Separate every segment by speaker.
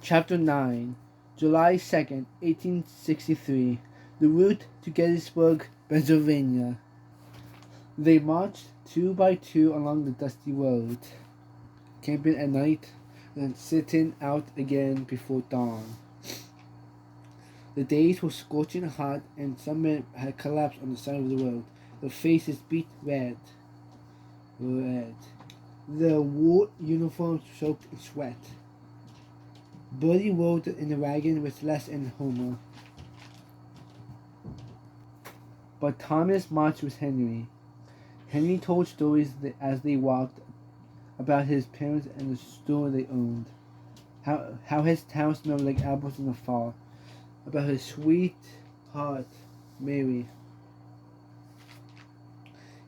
Speaker 1: Chapter 9, July 2nd, 1863. The route to Gettysburg, Pennsylvania. They marched two by two along the dusty road, camping at night and sitting out again before dawn. The days were scorching hot, and some men had collapsed on the side of the road, their faces beat red. Their war uniforms soaked in sweat. Buddy rode in the wagon with Les and Homer, but Thomas marched with Henry. Henry told stories as they walked about his parents and the store they owned, how his town smelled like apples in the fall, about his sweetheart, Mary.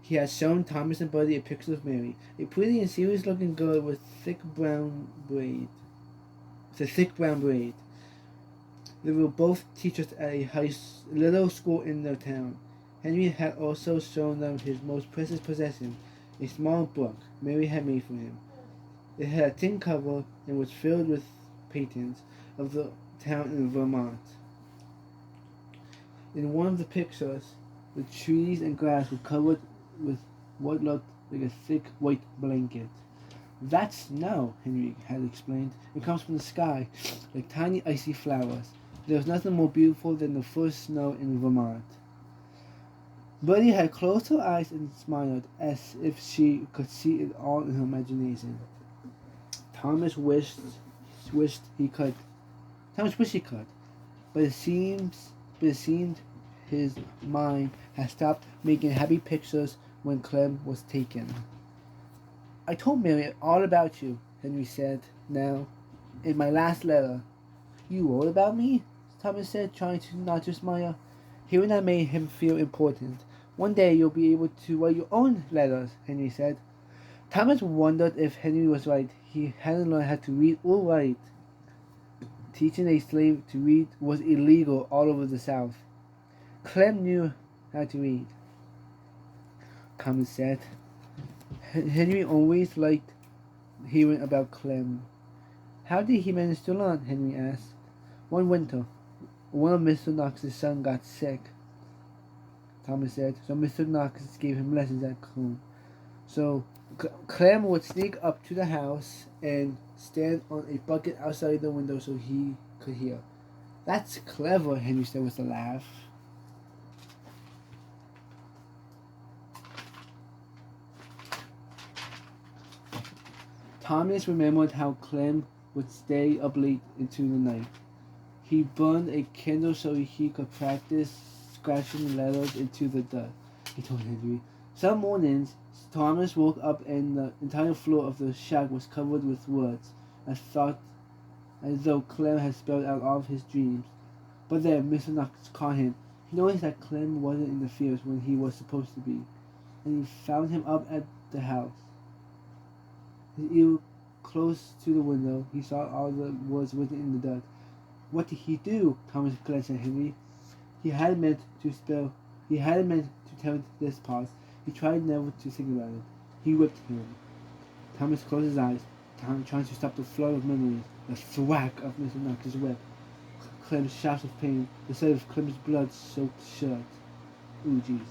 Speaker 1: He had shown Thomas and Buddy a picture of Mary, a pretty and serious-looking girl with thick brown braid. They were both teachers at a little school in their town. Henry had also shown them his most precious possession, a small book Mary had made for him. It had a tin cover and was filled with paintings of the town in Vermont. In one of the pictures, the trees and grass were covered with what looked like a thick white blanket. "That's snow," Henry had explained. "It comes from the sky, like tiny icy flowers. There was nothing more beautiful than the first snow in Vermont." Buddy had closed her eyes and smiled, as if she could see it all in her imagination. Thomas wished he could, but it seemed his mind had stopped making happy pictures when Clem was taken. "I told Mary all about you," Henry said now, "in my last letter." "You wrote about me?" Thomas said, trying not to smile. Hearing that made him feel important. "One day you'll be able to write your own letters," Henry said. Thomas wondered if Henry was right. He hadn't learned how to read or write. Teaching a slave to read was illegal all over the South. Clem knew how to read, Thomas said. Henry always liked hearing about Clem. "How did he manage to learn?" Henry asked. "One winter, one of Mr. Knox's sons got sick," Thomas said, "so Mr. Knox gave him lessons at home. So Clem would sneak up to the house and stand on a bucket outside the window so he could hear." "That's clever," Henry said with a laugh. Thomas remembered how Clem would stay up late into the night. He burned a candle so he could practice scratching letters into the dust, he told Henry. Some mornings, Thomas woke up and the entire floor of the shack was covered with words, as though Clem had spelled out all of his dreams. But then Mr. Knox caught him. He noticed that Clem wasn't in the fields when he was supposed to be, and he found him up at the house. His ear close to the window, he saw all the words written in the dirt. "What did he do?" Thomas glanced at Henry. He hadn't meant to tell this part. He tried never to think about it. He whipped him. Thomas closed his eyes, trying to stop the flood of memories. The thwack of Mr. Knox's whip. Clem's shouts of pain. The sight of Clem's blood-soaked shirt. Ooh, jeez.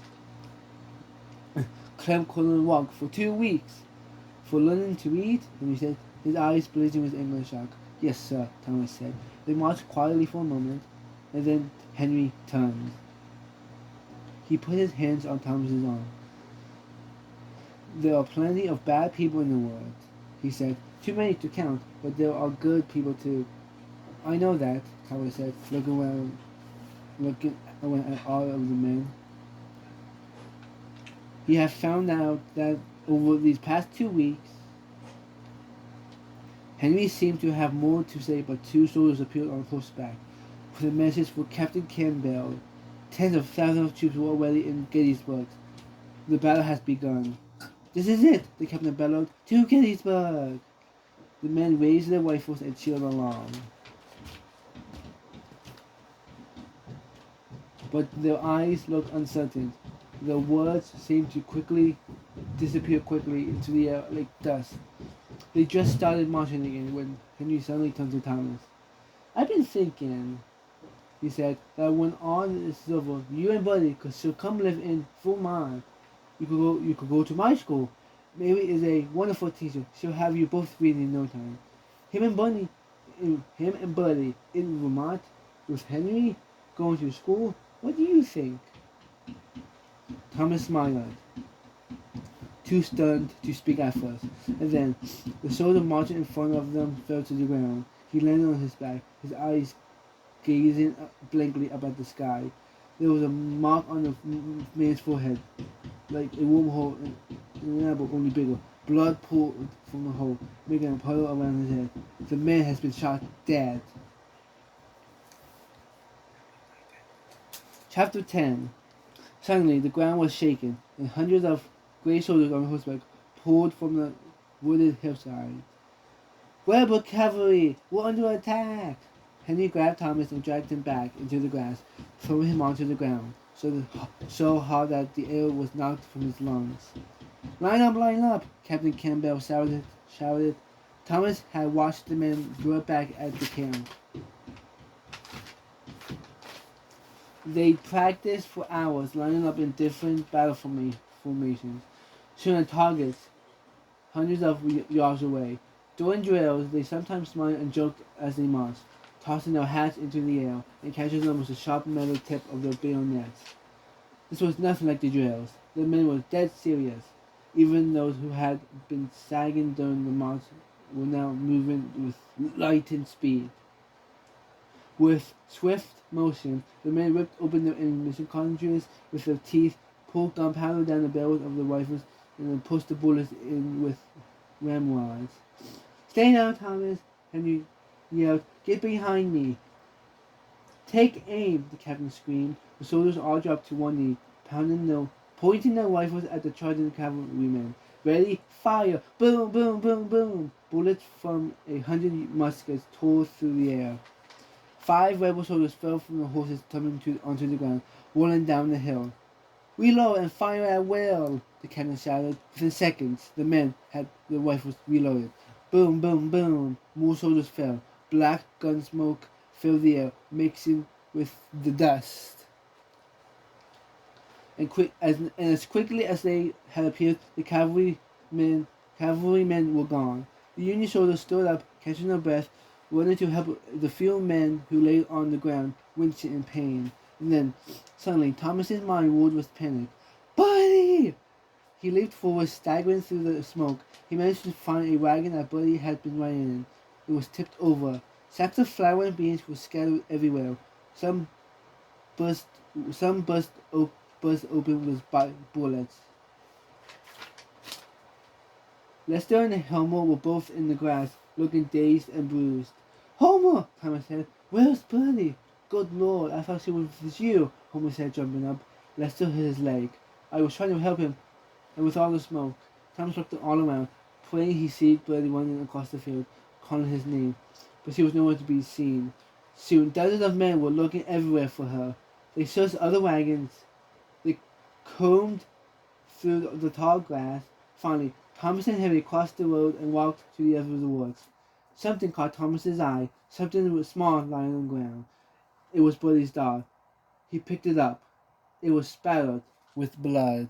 Speaker 1: Clem couldn't walk for 2 weeks. "For learning to read?" Henry said, his eyes blazing with anger and shock. "Yes, sir," Thomas said. They marched quietly for a moment, and then Henry turned. He put his hands on Thomas's arm. "There are plenty of bad people in the world," he said. "Too many to count, but there are good people too." "I know that," Thomas said, looking around at all of the men. He had found out that over these past 2 weeks, Henry seemed to have more to say, but 2 soldiers appeared on horseback with a message for Captain Campbell. Tens of thousands of troops were already in Gettysburg. "The battle has begun." "This is it!" the captain bellowed. "To Gettysburg!" The men raised their rifles and cheered along. But their eyes looked uncertain. Their words seemed to disappear quickly into the air like dust. They just started marching again when Henry suddenly turned to Thomas. I've been thinking, he said, that when all this is over, you and Buddy could still come live in Vermont. You could go to my school. Mary is a wonderful teacher. She'll have you both reading in no time. Him and Buddy in Vermont with Henry going to school. What do you think? Thomas smiled, too stunned to speak at first, and then the soldier marching in front of them fell to the ground. He landed on his back, his eyes gazing blankly up at the sky. There was a mark on the man's forehead, like a wormhole in an apple, only bigger. Blood poured from the hole, making a puddle around his head. The man has been shot dead. Chapter 10. Suddenly, the ground was shaken, and hundreds of grey soldiers on horseback poured from the wooded hillside. Rebel cavalry! We're under attack! Henry grabbed Thomas and dragged him back into the grass, throwing him onto the ground, so hard that the air was knocked from his lungs. Line up! Captain Campbell shouted. Thomas had watched the men draw back at the camp. They practiced for hours, lining up in different battle formations, shooting at targets hundreds of yards away. During drills, they sometimes smiled and joked as they marched, tossing their hats into the air and catching them with the sharp metal tip of their bayonets. This was nothing like the drills. The men were dead serious. Even those who had been sagging during the march were now moving with lightning speed. With swift motion, the men ripped open their ammunition cartridges with their teeth, pulled gunpowder down the barrels of the rifles, and then pushed the bullets in with ramrods. Stay now, Thomas, Henry yelled. Get behind me. Take aim, the captain screamed. The soldiers all dropped to one knee, pointing their rifles at the charging cavalrymen. Ready? Fire! Boom, boom, boom, boom! Bullets from 100 muskets tore through the air. 5 rebel soldiers fell from their horses, tumbling onto the ground, rolling down the hill. Reload and fire at will, the captain shouted. Within seconds, the men had their rifles reloaded. Boom, boom, boom! More soldiers fell. Black gun smoke filled the air, mixing with the dust. And as quickly as they had appeared, the cavalrymen were gone. The Union soldiers stood up, catching their breath, running to help the few men who lay on the ground, wincing in pain. And then, suddenly, Thomas's mind whirled with panic. Buddy! He leaped forward, staggering through the smoke. He managed to find a wagon that Buddy had been riding in. It was tipped over. Sacks of flour and beans were scattered everywhere. Some burst open with bullets. Lester and Helmer were both in the grass, looking dazed and bruised. Homer! Thomas said. Where's Buddy? Good Lord, I thought she was with you, Homer said, jumping up. Lester hit his leg. I was trying to help him, and with all the smoke. Thomas looked all around, praying he see Buddy running across the field, calling his name. But she was nowhere to be seen. Soon, dozens of men were looking everywhere for her. They searched other wagons. They combed through the tall grass. Finally, Thomas and Henry crossed the road and walked to the edge of the woods. Something caught Thomas's eye, something small lying on the ground. It was Buddy's doll. He picked it up. It was spattered with blood.